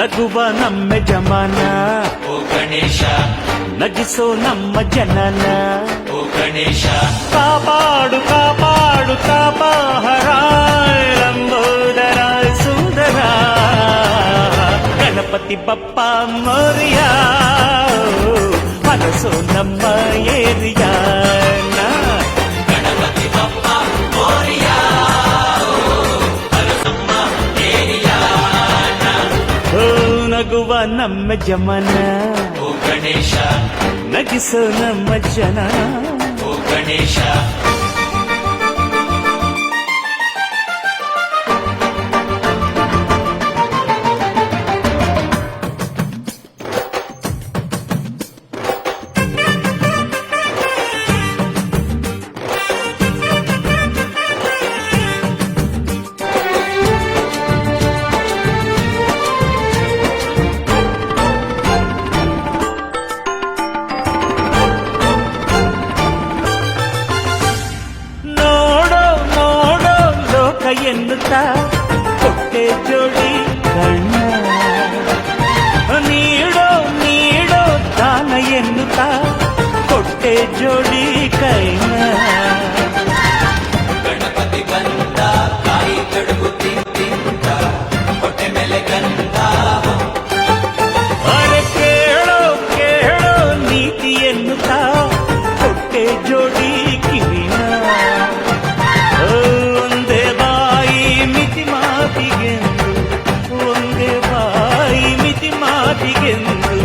ನಗುವ ನಮ್ಮ ಜಮಾನ ಓ ಗಣೇಶ ನಗಿಸೋ ನಮ್ಮ ಜನನ ಓ ಗಣೇಶ ಕಾಪಾಡು ಕಾಪಾಡು ಕಾಪಾಹರ ಲಂಬೋದರ ಸುಂದರ ಗಣಪತಿ ಬಪ್ಪ ಮೋರಿಯ ಮನಸ್ಸು ನಮ್ಮ ಏರಿಯಾನ ಗಣಪತಿ ಬಪ್ಪ ಮೋರಿಯ ನಮ್ಮ ಏರಿಯಾನ ಓ ನಗುವ ನಮ್ಮ ಜಮನ ಓ ಗಣೇಶ ನಗಿಸೋ ನಮ್ಮ ಜನ ಓ ಗಣೇಶ ನೋಡೋ ನೋಡೋ ಲೋಕ ಎನ್ನುತ್ತಾ ಕೊಟ್ಟೆ ಜೋಡಿ ಕಣ್ಣ ನೀಡೋ ನೀಡೋ ದಾನ ಎನ್ನುತ್ತಾ ಕೊಟ್ಟೆ ಜೋಡಿ ಕೈನ ಗಣಪತಿ ಬಂದ ಕಾಯಿ ಕಡುಬು ತಿಂದ ಹೊಟ್ಟೆ ಮೇಲೆ ಗಂಧ ಅರೆ ಕೇಳೋ ಕೇಳೋ ನೀತಿ ಎನ್ನುತ್ತಾ ಕೊಟ್ಟೆ ಜೋಡಿ ಕಿವಿನ ಒಂದೇ ಬಾಯಿ ಮಿತಿ ಮಾತಿಗೆಂದು ಒಂದೇ ಬಾಯಿ ಮಿತಿ ಮಾತಿಗೆಂದು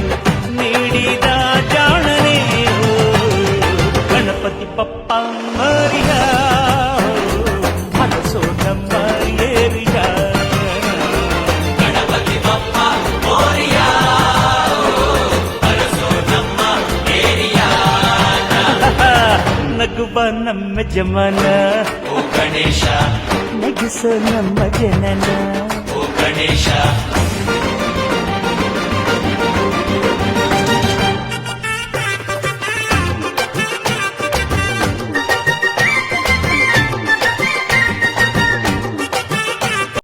ನೀಡಿದ ಜಾಣನೇ ಗಣಪತಿ ಬಪ್ಪ ಮರಿಯ ಮನಸ್ಸು ನಮ್ಮ ಏರಿಯ ಗಣಪತಿ ಬಪ್ಪ ಮೋರಿಯ ಅರಸೋ ನಮ್ಮ ಏರಿಯಾನ ನಗುವ ನಮ್ಮ ಜಮನ ಓ ಗಣೇಶ ನಗಿಸೋ ನಮ್ಮ ಜನನ ಓ ಗಣೇಶ